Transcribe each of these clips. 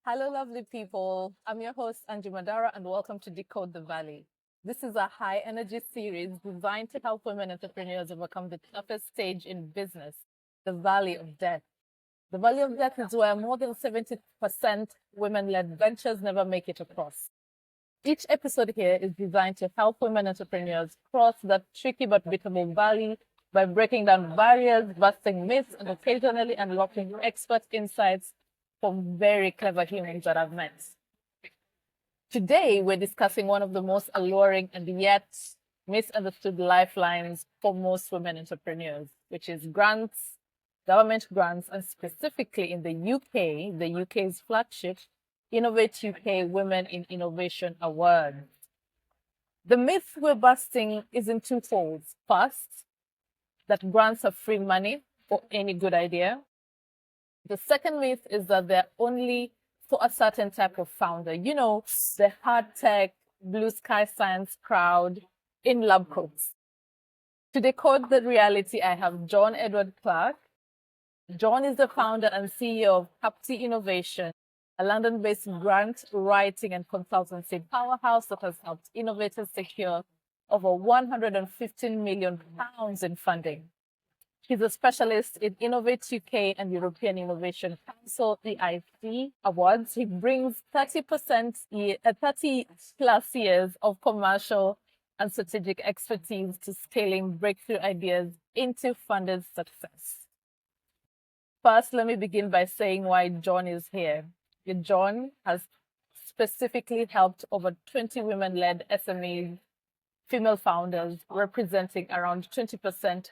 Hello, lovely people. I'm your host, Angie Madara, and welcome to Decode the Valley. This is a high energy series designed to help women entrepreneurs overcome the toughest stage in business, the valley of death. The valley of death is where more than 70% women led ventures never make it across. Each episode here is designed to help women entrepreneurs cross that tricky but beatable valley by breaking down barriers, busting myths, and occasionally unlocking expert insights from very clever humans that I've met. Today, we're discussing one of the most alluring and yet misunderstood lifelines for most women entrepreneurs, which is grants, government grants, and specifically in the UK, the UK's flagship Innovate UK Women in Innovation Award. The myth we're busting is in two folds. First, that grants are free money for any good idea. The second myth is that they're only for a certain type of founder. You know, the hard tech, blue sky science crowd in lab coats. To decode the reality, I have John Edward Clark. John is the founder and CEO of Capti Innovation, a London-based grant writing and consultancy powerhouse that has helped innovators secure over £115 million in funding. He's a specialist in Innovate UK and European Innovation Council EIC awards. He brings 30 plus years of commercial and strategic expertise to scaling breakthrough ideas into funded success. First, let me begin by saying why John is here. John has specifically helped over 20 women-led SMEs, female founders, representing around 20%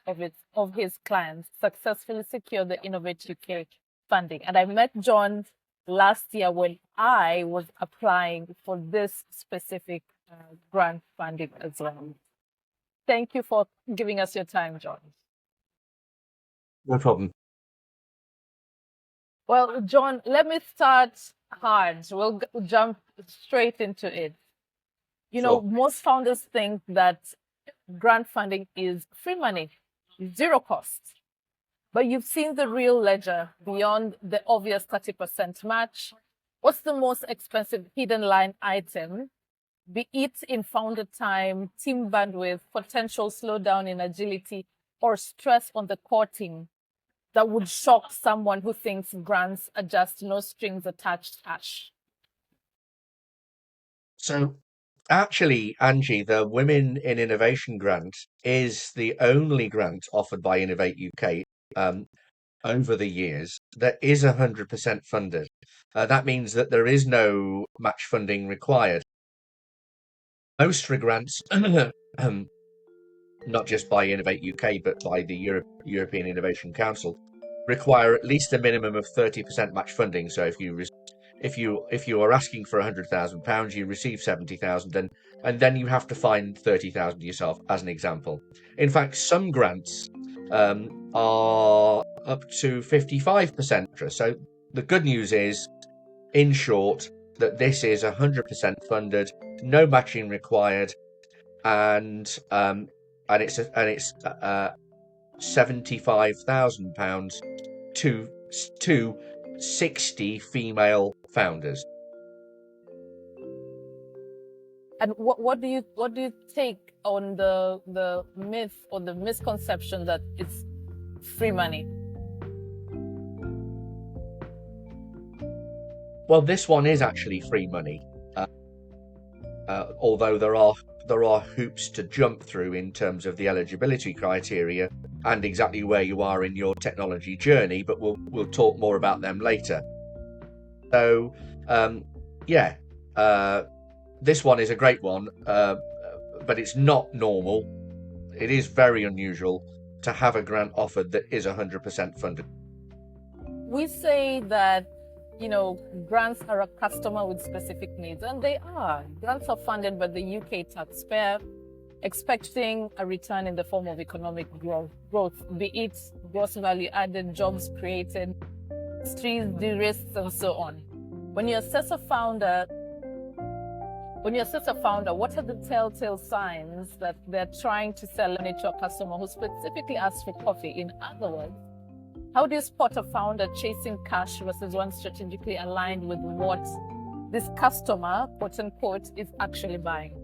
of his clients, successfully secure the Innovate UK funding. And I met John last year when I was applying for this specific grant funding as well. Thank you for giving us your time, John. No problem. Well, John, let me start hard. We'll jump straight into it. You know, most founders think that grant funding is free money, zero cost. But you've seen the real ledger beyond the obvious 30% match. What's the most expensive hidden line item, be it in founder time, team bandwidth, potential slowdown in agility, or stress on the core team, that would shock someone who thinks grants are just no strings attached cash? So actually, Angie, the Women in Innovation grant is the only grant offered by Innovate UK over the years that is 100% funded. That means that there is no match funding required. Most for grants, not just by Innovate UK, but by the European Innovation Council, require at least a minimum of 30% match funding. So if you are asking for £100,000, you receive 70,000, and then you have to find 30,000 yourself, as an example. In fact, some grants are up to 55%. So the good news is, in short, that this is 100% funded, no matching required, and it's £75,000 to 60 female founders. And what do you take on the myth or the misconception that it's free money? Well, this one is actually free money, although there are hoops to jump through in terms of the eligibility criteria and exactly where you are in your technology journey. But we'll talk more about them later. So, this one is a great one, but it's not normal. It is very unusual to have a grant offered that is 100% funded. We say that, you know, grants are a customer with specific needs, and they are. Grants are funded by the UK taxpayer, expecting a return in the form of economic growth, be it gross value added, jobs created, industries de-risked, and so on. When you assess a founder, what are the telltale signs that they're trying to sell money to a customer who specifically asks for coffee? In other words, How do you spot a founder chasing cash versus one strategically aligned with what this customer, quote unquote, is actually buying?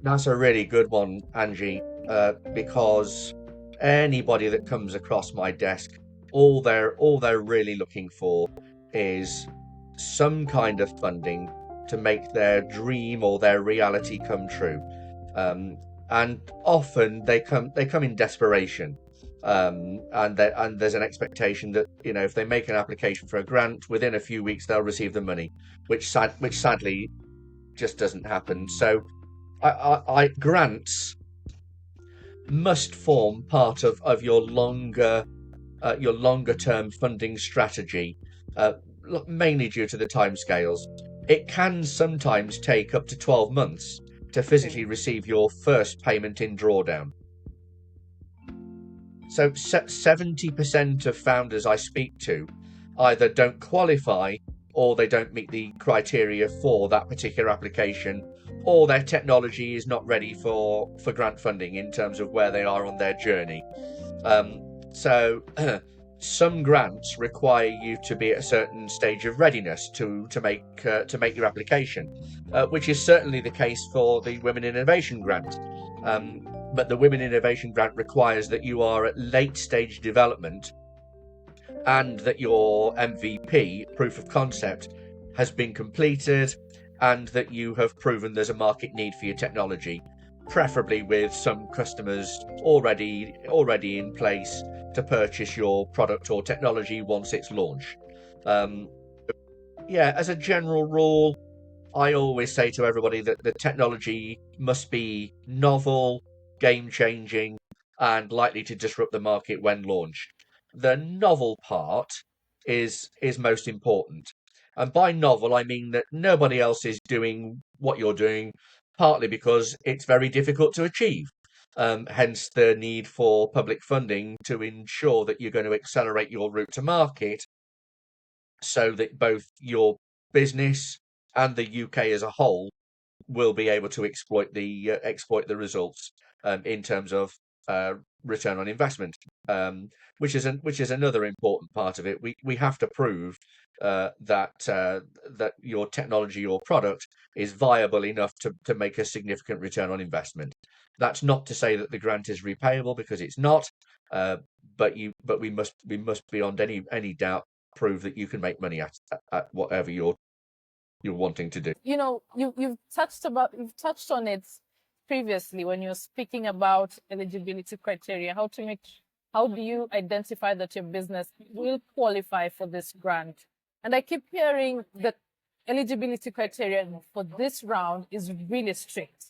That's a really good one, Angie, because anybody that comes across my desk, all they're really looking for is some kind of funding to make their dream or their reality come true. Um, and often they come in desperation. And there's an expectation that, if they make an application for a grant, within a few weeks they'll receive the money, which sadly just doesn't happen. So grants must form part of your longer term funding strategy, uh, mainly due to the timescales. It can sometimes take up to 12 months to physically receive your first payment in drawdown. So 70% of founders I speak to either don't qualify, or they don't meet the criteria for that particular application, or their technology is not ready for grant funding in terms of where they are on their journey. So some grants require you to be at a certain stage of readiness to make your application, which is certainly the case for the Women in Innovation grant. But the Women in Innovation grant requires that you are at late stage development, and that your MVP, proof of concept, has been completed, and that you have proven there's a market need for your technology, preferably with some customers already in place to purchase your product or technology once it's launched. Um, yeah, as a general rule, I always say to everybody that the technology must be novel, game changing, and likely to disrupt the market when launched. The novel part is most important. And by novel, I mean that nobody else is doing what you're doing, partly because it's very difficult to achieve. Hence the need for public funding to ensure that you're going to accelerate your route to market, so that both your business and the UK as a whole will be able to exploit the results, in terms of uh, return on investment, which is another important part of it. We have to prove that your technology or product is viable enough to make a significant return on investment. That's not to say that the grant is repayable, because it's not. Uh, but we must beyond any doubt prove that you can make money at whatever you're wanting to do. You've touched on it previously when you're speaking about eligibility criteria. How do you identify that your business will qualify for this grant? And I keep hearing that eligibility criteria for this round is really strict.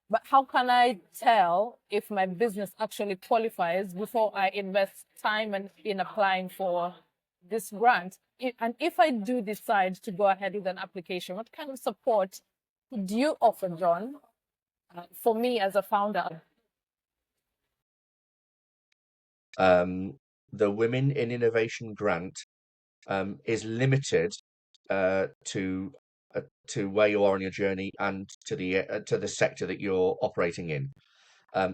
But how can I tell if my business actually qualifies before I invest time in applying for this grant? And if I do decide to go ahead with an application, what kind of support do you offer, John, for me as a founder? The Women in Innovation grant is limited to where you are on your journey, and to the sector that you're operating in.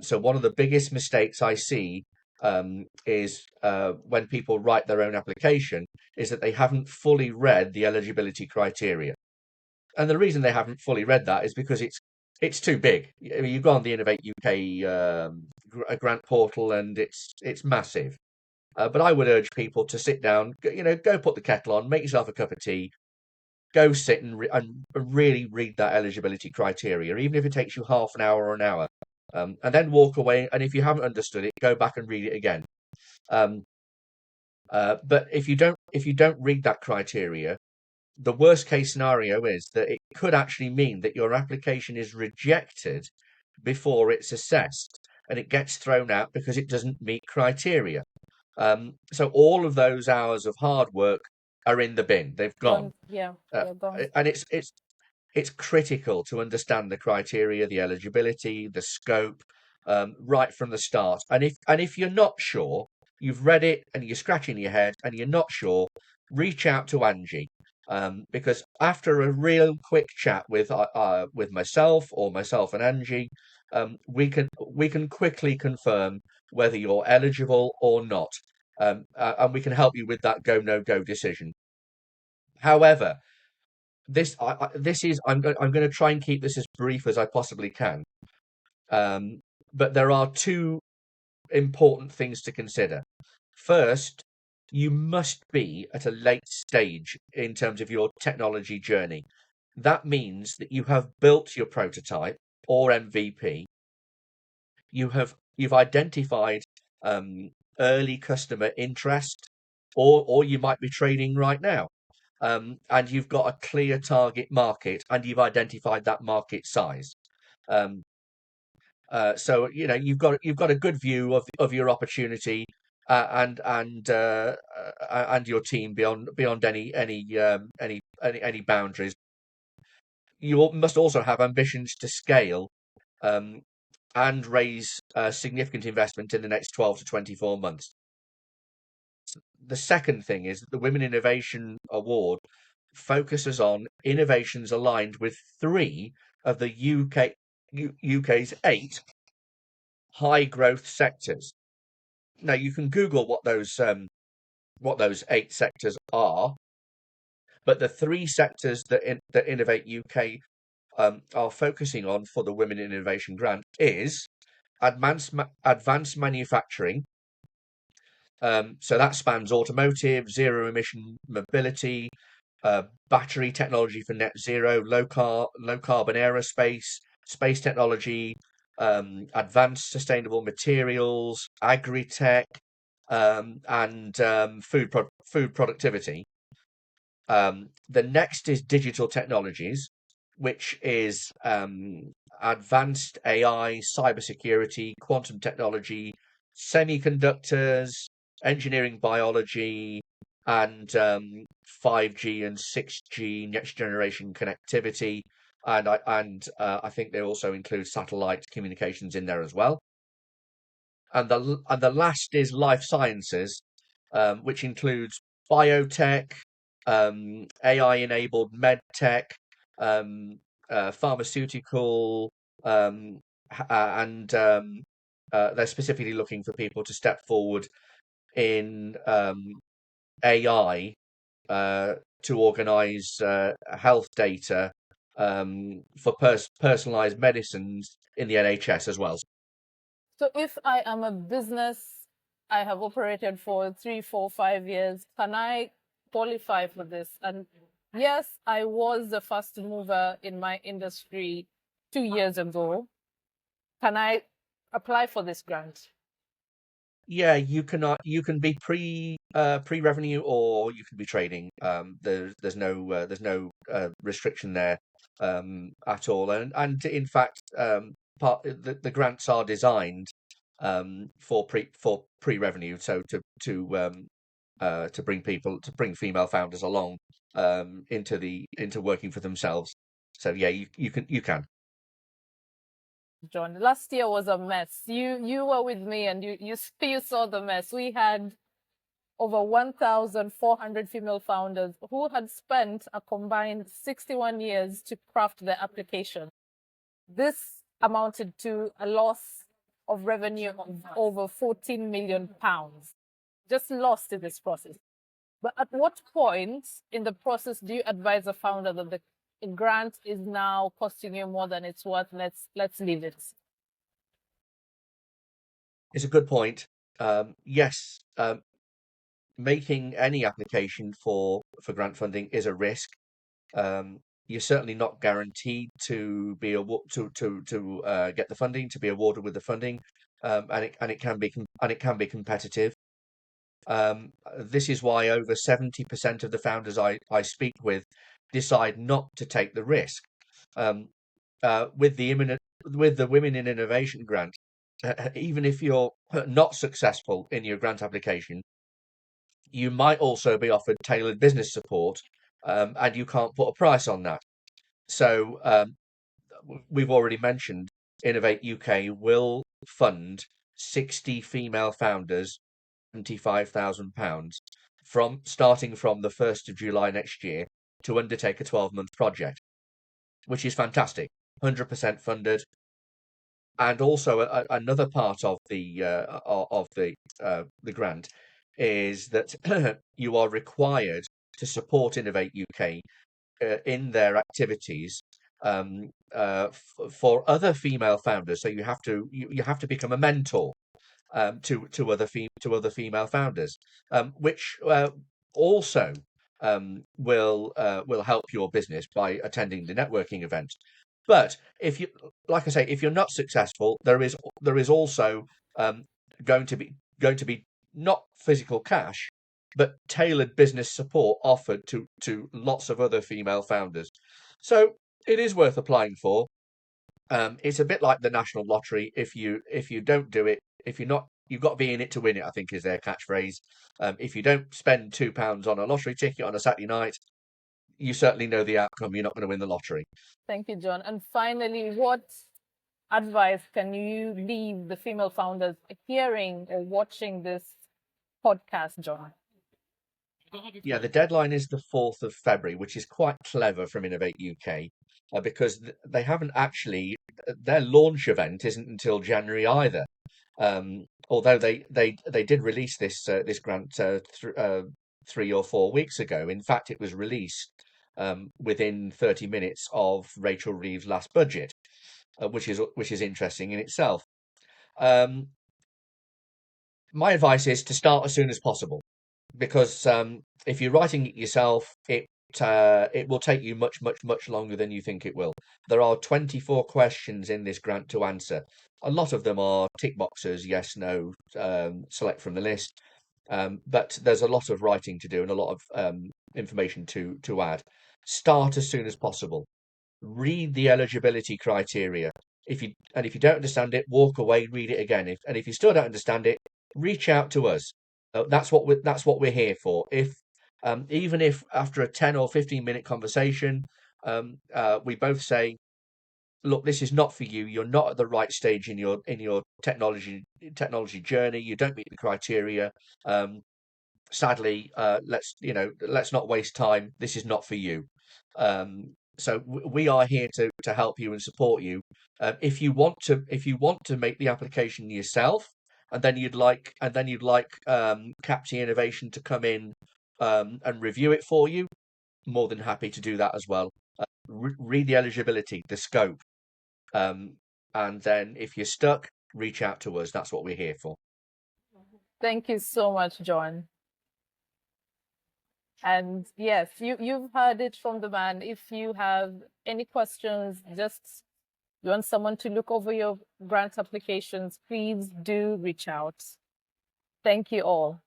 So one of the biggest mistakes I see, is when people write their own application, is that they haven't fully read the eligibility criteria. And the reason they haven't fully read that is because it's too big. I mean, you go on the Innovate UK grant portal, and it's massive. But I would urge people to sit down, go put the kettle on, make yourself a cup of tea, go sit and really read that eligibility criteria, even if it takes you half an hour or an hour, and then walk away. And if you haven't understood it, go back and read it again. Um, but if you don't read that criteria, the worst case scenario is that it could actually mean that your application is rejected before it's assessed, and it gets thrown out because it doesn't meet criteria. So all of those hours of hard work are in the bin. They've gone. Yeah, Uh, they're gone. and it's critical to understand the criteria, the eligibility, the scope, right from the start. And if you're not sure, you've read it and you're scratching your head and you're not sure, reach out to Angie. Because after a real quick chat with myself and Angie, we can quickly confirm whether you're eligible or not. and we can help you with that go no go decision. However, this is I'm going to try and keep this as brief as I possibly can. But there are two important things to consider. First, you must be at a late stage in terms of your technology journey. That means that you have built your prototype or MVP. You've identified early customer interest, or you might be trading right now. And you've got a clear target market, and you've identified that market size. Um, so you've got a good view of your opportunity, and your team beyond any boundaries. You must also have ambitions to scale, um, and raise significant investment in the next 12 to 24 months. The second thing is that the Women Innovation Award focuses on innovations aligned with three of the UK's eight high growth sectors. Now you can Google what those eight sectors are, but the three sectors that Innovate UK are focusing on for the Women in Innovation grant is advanced manufacturing. So that spans automotive, zero emission mobility, battery technology for net zero, low carbon aerospace, space technology, advanced sustainable materials, agri-tech, and food productivity. The next is digital technologies, which is advanced AI, cybersecurity, quantum technology, semiconductors, engineering biology, and 5G and 6G next generation connectivity. And I think they also include satellite communications in there as well. And the last is life sciences, which includes biotech, AI-enabled med tech, pharmaceutical, and they're specifically looking for people to step forward in AI to organize health data for personalized medicines in the NHS as well. So if I am a business, I have operated for 3, 4, 5 years, can I qualify for this? And yes, I was the first mover in my industry 2 years ago. Can I apply for this grant? Yeah, you can be pre revenue, or you can be trading. There's no restriction there at all. And in fact, the grants are designed for pre revenue, so to bring female founders along into working for themselves. So yeah, you can. John, last year was a mess. You were with me, and you saw the mess. We had over 1,400 female founders who had spent a combined 61 years to craft their application. This amounted to a loss of revenue of over 14 million pounds, just lost in this process. But at what point in the process do you advise a founder that the grant is now costing you more than it's worth? Let's leave it. It's a good point. Yes, making any application for grant funding is a risk. You're certainly not guaranteed to be to get the funding, to be awarded with the funding, and it can be competitive. This is why over 70% of the founders I speak with decide not to take the risk. With the Women in Innovation grant, even if you're not successful in your grant application, you might also be offered tailored business support, and you can't put a price on that. So we've already mentioned Innovate UK will fund 60 female founders, £75,000 starting from the 1st of July next year to undertake a 12-month project, which is fantastic. 100% funded. And also another part of the grant is that you are required to support Innovate UK in their activities for other female founders. So you have to become a mentor to other female founders, which also will help your business by attending the networking event. But if you, like I say, if you're not successful, there is also um, going to be not physical cash, but tailored business support offered to lots of other female founders. So it is worth applying for. It's a bit like the national lottery. If you don't do it, if you're not, you've got to be in it to win it, I think is their catchphrase. If you don't spend £2 on a lottery ticket on a Saturday night, you certainly know the outcome. You're not going to win the lottery. Thank you, John. And finally, what advice can you leave the female founders hearing or watching this podcast, John? Yeah, the deadline is the 4th of February, which is quite clever from Innovate UK, because they haven't actually, their launch event isn't until January either. Although they did release this grant 3 or 4 weeks ago. In fact, it was released within 30 minutes of Rachel Reeves' last budget, which is interesting in itself. My advice is to start as soon as possible, because if you're writing it yourself, it will take you much longer than you think it will. There are 24 questions in this grant to answer. A lot of them are tick boxes, yes, no, select from the list. But there's a lot of writing to do and a lot of information to add. Start as soon as possible. Read the eligibility criteria. If you don't understand it, walk away, read it again. If you still don't understand it, reach out to us. That's what we're here for. If even if after a 10 or 15-minute conversation, we both say, look, this is not for you. You're not at the right stage in your technology journey. You don't meet the criteria. Sadly, let's not waste time. This is not for you. So we are here to help you and support you. If you want to make the application yourself, and then you'd like Capti Innovation to come in and review it for you, more than happy to do that as well. Read the eligibility, the scope, and then if you're stuck, reach out to us. That's what we're here for. Thank you so much, John. And yes, you've heard it from the man. If you have any questions, just you want someone to look over your grant applications, please do reach out. Thank you all.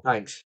Thanks.